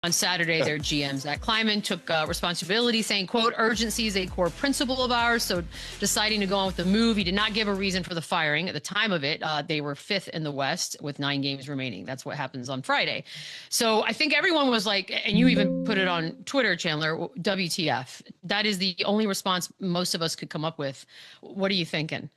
On Saturday, their GM, Zach Kleiman, took responsibility, saying, quote, urgency is a core principle of ours. So deciding to go on with the move, he did not give a reason for the firing. At the time of it, they were 5th in the West with 9 games remaining. That's what happens on Friday. So I think everyone was like, and you even put it on Twitter, Chandler, WTF. That is the only response most of us could come up with. What are you thinking?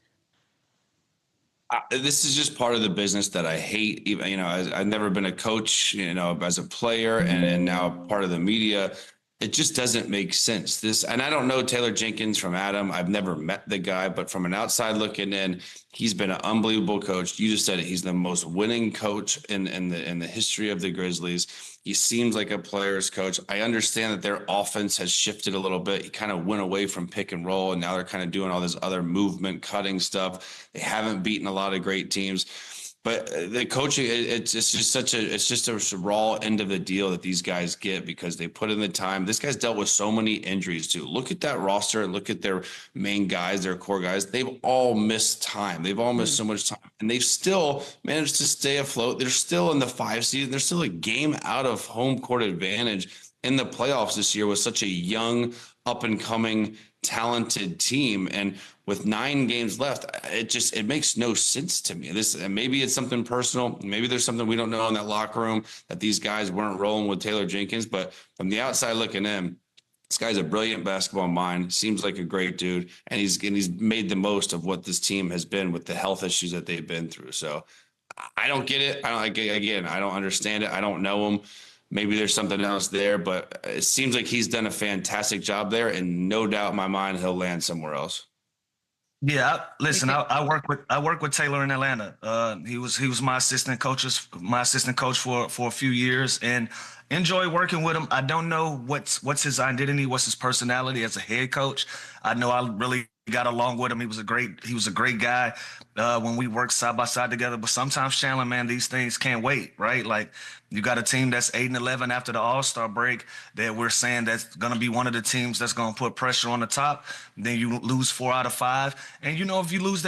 This is just part of the business that I hate. Even, I've never been a coach, as a player and now part of the media. It just doesn't make sense. And I don't know Taylor Jenkins from Adam. I've never met the guy, but from an outside looking in, he's been an unbelievable coach. You just said it. He's the most winning coach in the history of the Grizzlies. He seems like a player's coach. I understand that their offense has shifted a little bit. He kind of went away from pick and roll, and now they're kind of doing all this other movement, cutting stuff. They haven't beaten a lot of great teams. But the coaching, it's just a raw end of the deal that these guys get because they put in the time. This guy's dealt with so many injuries too. Look at that roster and look at their main guys, their core guys. They've all missed time. They've all missed so much time, and they've still managed to stay afloat. They're still in the 5 seed. They're still a game out of home court advantage in the playoffs this year with such a young, up and coming, talented team. And with 9 games left, it makes no sense to me. Maybe it's something personal. Maybe there's something we don't know in that locker room that these guys weren't rolling with Taylor Jenkins. But from the outside looking in, this guy's a brilliant basketball mind. Seems like a great dude, and he's made the most of what this team has been with the health issues that they've been through. So I don't get it. I don't understand it. I don't know him. Maybe there's something else there, but it seems like he's done a fantastic job there, and no doubt in my mind he'll land somewhere else. Yeah, listen, I work with Taylor in Atlanta. He was my assistant coach for a few years, and enjoy working with him. I don't know what's his identity, what's his personality as a head coach. I know I really got along with him. He was a great guy when we worked side by side together. But sometimes, Chandler, man, these things can't wait, right? Like, you got a team that's 8-11 after the All-Star break that we're saying that's going to be one of the teams that's going to put pressure on the top. Then you lose 4 out of 5, and if you lose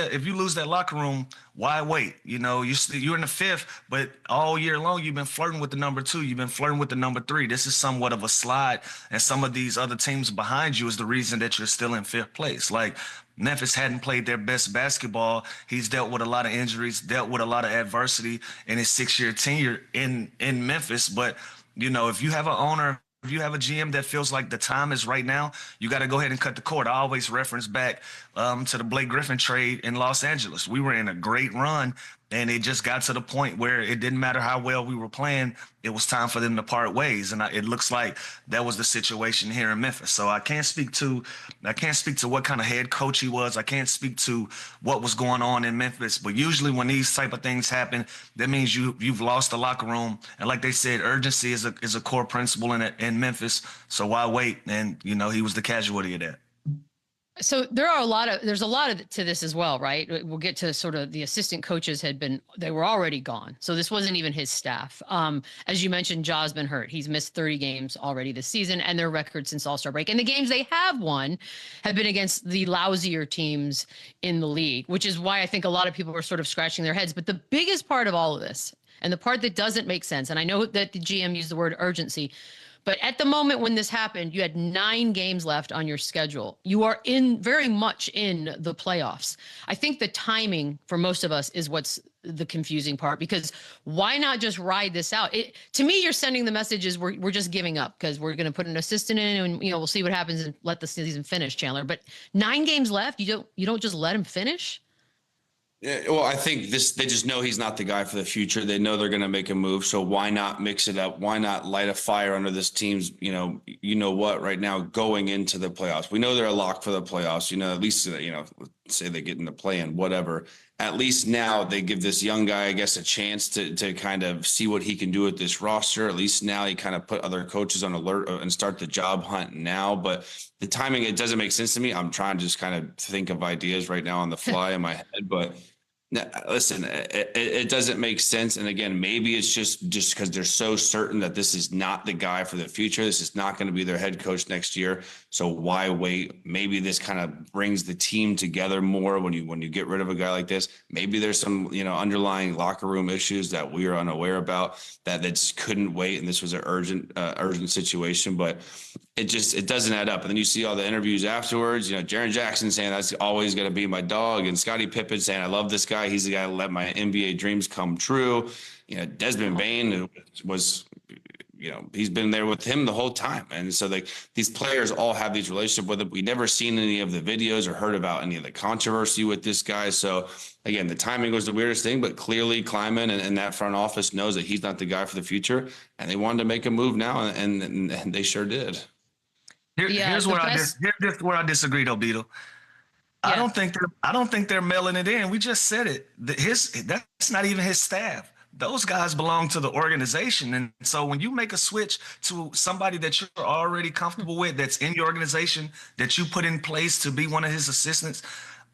that locker room, why wait? You're in the 5th, but all year long you've been flirting with the number 2. You've been flirting with the number 3. This is somewhat of a slide, and some of these other teams behind you is the reason that you're still in 5th place. Like, Memphis hadn't played their best basketball. He's dealt with a lot of injuries, dealt with a lot of adversity in his 6-year tenure in Memphis. But, if you have an owner, if you have a GM that feels like the time is right now, you got to go ahead and cut the cord. I always reference back to the Blake Griffin trade in Los Angeles. We were in a great run, and it just got to the point where it didn't matter how well we were playing. It was time for them to part ways, and it looks like that was the situation here in Memphis. So I can't speak to what kind of head coach he was. I can't speak to what was going on in Memphis. But usually when these type of things happen, that means you've lost the locker room. And like they said, urgency is a core principle in Memphis. So why wait? And he was the casualty of that. So there's a lot to this as well, right? We'll get to sort of the assistant coaches they were already gone. So this wasn't even his staff. As you mentioned, Ja's been hurt. He's missed 30 games already this season, and their record since All-Star break. And the games they have won have been against the lousier teams in the league, which is why I think a lot of people are sort of scratching their heads. But the biggest part of all of this, and the part that doesn't make sense, and I know that the GM used the word urgency, but at the moment when this happened, you had 9 games left on your schedule. You are very much in the playoffs. I think the timing for most of us is what's the confusing part, because why not just ride this out? To me, you're sending the messages we're just giving up because we're going to put an assistant in and we'll see what happens and let the season finish, Chandler. But 9 games left, you don't just let him finish. Yeah, well, I think they just know he's not the guy for the future. They know they're going to make a move. So why not mix it up? Why not light a fire under this team's, what right now going into the playoffs? We know they're a lock for the playoffs, at least, say they get in the play-in, whatever. At least now they give this young guy, I guess, a chance to kind of see what he can do with this roster. At least now he kind of put other coaches on alert and start the job hunt now. But the timing, it doesn't make sense to me. I'm trying to just kind of think of ideas right now on the fly in my head, but No, listen, it doesn't make sense. And again, maybe it's just because they're so certain that this is not the guy for the future. This is not going to be their head coach next year. So why wait? Maybe this kind of brings the team together more when you get rid of a guy like this. Maybe there's some, underlying locker room issues that we are unaware about that just couldn't wait. And this was an urgent situation, but it doesn't add up. And then you see all the interviews afterwards, Jaren Jackson saying that's always going to be my dog, and Scottie Pippen saying, I love this guy. He's the guy who let my NBA dreams come true. Desmond Bain, who was, he's been there with him the whole time. And so these players all have these relationships with him. We never seen any of the videos or heard about any of the controversy with this guy. So again, the timing was the weirdest thing, but clearly Kleiman and that front office knows that he's not the guy for the future. And they wanted to make a move now, and they sure did. Here's where I disagree, though, Beetle. Yeah. I don't think they're mailing it in. We just said it. That's not even his staff. Those guys belong to the organization. And so when you make a switch to somebody that you're already comfortable with, that's in your organization, that you put in place to be one of his assistants,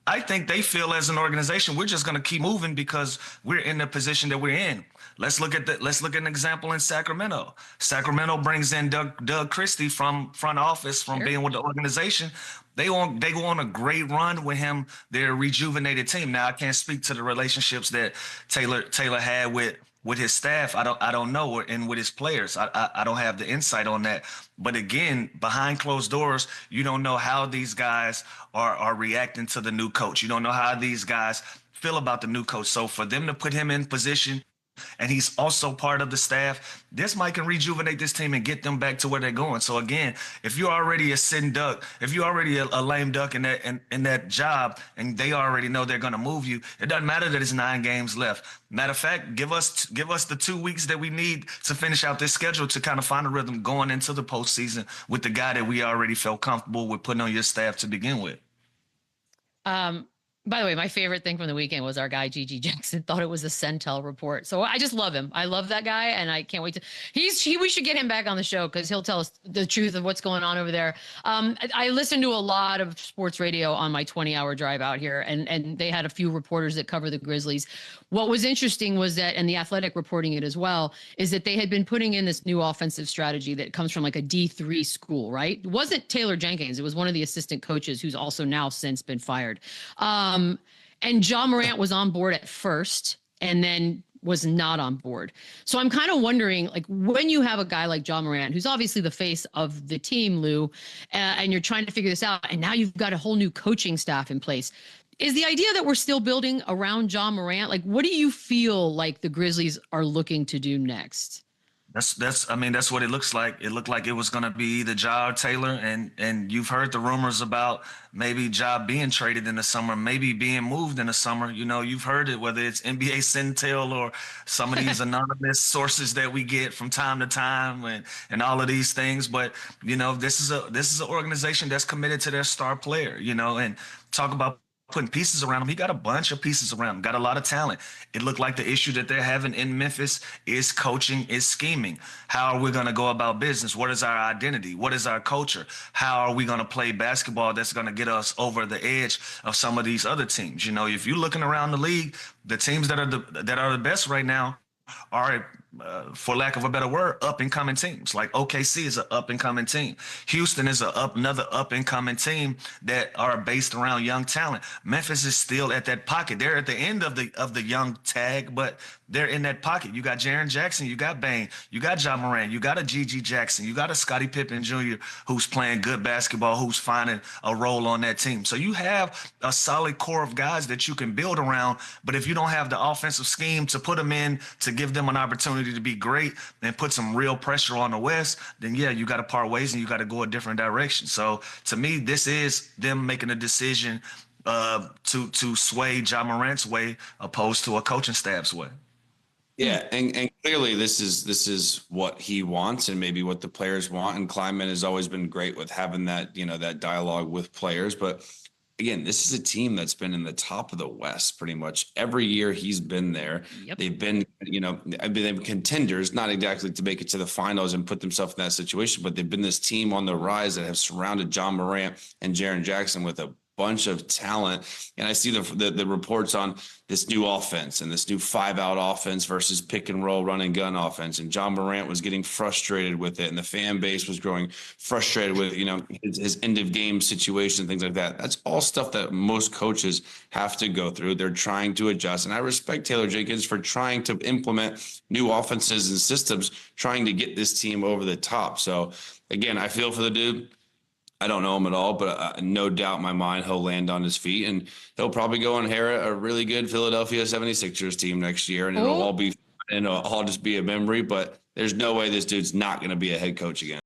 I think they feel as an organization, we're just going to keep moving because we're in the position that we're in. Let's look at an example in Sacramento. Sacramento brings in Doug Christie from front office, from being with the organization. They go on a great run with him. They're a rejuvenated team. Now I can't speak to the relationships that Taylor had with his staff. I don't know, and with his players. I don't have the insight on that. But again, behind closed doors, you don't know how these guys are reacting to the new coach. You don't know how these guys feel about the new coach. So for them to put him in position, and he's also part of the staff, this might can rejuvenate this team and get them back to where they're going. So again, if you're already a sitting duck, if you're already a lame duck in that job, and they already know they're going to move you, it doesn't matter that it's 9 games left. Matter of fact, give us the 2 weeks that we need to finish out this schedule to kind of find a rhythm going into the postseason with the guy that we already felt comfortable with putting on your staff to begin with. By the way, my favorite thing from the weekend was our guy, Gigi Jackson, thought it was a Centel report. So I just love him. I love that guy, and I can't wait to we should get him back on the show because he'll tell us the truth of what's going on over there. I listened to a lot of sports radio on my 20-hour drive out here, and they had a few reporters that cover the Grizzlies. What was interesting was that, and the Athletic reporting it as well, is that they had been putting in this new offensive strategy that comes from like a D3 school, right? It wasn't Taylor Jenkins. It was one of the assistant coaches who's also now since been fired. And Ja Morant was on board at first and then was not on board. So I'm kind of wondering, like, when you have a guy like Ja Morant, who's obviously the face of the team, Lou, and you're trying to figure this out, and now you've got a whole new coaching staff in place. Is the idea that we're still building around Ja Morant? Like, what do you feel like the Grizzlies are looking to do next? That's what it looks like. It looked like it was going to be either Ja or Taylor, and you've heard the rumors about maybe Ja being traded in the summer, maybe being moved in the summer. You've heard it, whether it's NBA Centel or some of these anonymous sources that we get from time to time, and all of these things. But this is an organization that's committed to their star player. And talk about putting pieces around him. He got a bunch of pieces around him, got a lot of talent. It looked like the issue that they're having in Memphis is coaching, is scheming. How are we going to go about business? What is our identity? What is our culture? How are we going to play basketball that's going to get us over the edge of some of these other teams? If you're looking around the league, the teams that are the best right now are, for lack of a better word, up-and-coming teams. Like OKC is an up-and-coming team. Houston is another up-and-coming team that are based around young talent. Memphis is still at that pocket. They're at the end of the young tag, but they're in that pocket. You got Jaren Jackson, you got Bane, you got Ja Morant, you got a Gigi Jackson, you got a Scottie Pippen Jr. who's playing good basketball, who's finding a role on that team. So you have a solid core of guys that you can build around, but if you don't have the offensive scheme to put them in to give them an opportunity to be great and put some real pressure on the West, then yeah, you got to part ways and you got to go a different direction. So to me, this is them making a decision to sway Ja Morant's way opposed to a coaching staff's way. Yeah, and clearly this is what he wants and maybe what the players want. And Kleiman has always been great with having that, that dialogue with players. But again, this is a team that's been in the top of the West pretty much every year he's been there. Yep. They've been, they've been contenders, not exactly to make it to the finals and put themselves in that situation, but they've been this team on the rise that have surrounded Ja Morant and Jaren Jackson with a bunch of talent. And I see the reports on this new offense and this new 5-out offense versus pick and roll run and gun offense. And Ja Morant was getting frustrated with it. And the fan base was growing frustrated with, his end of game situation, things like that. That's all stuff that most coaches have to go through. They're trying to adjust. And I respect Taylor Jenkins for trying to implement new offenses and systems, trying to get this team over the top. So again, I feel for the dude. I don't know him at all, but no doubt in my mind he'll land on his feet, and he'll probably go inherit a really good Philadelphia 76ers team next year, and it'll all just be a memory. But there's no way this dude's not going to be a head coach again.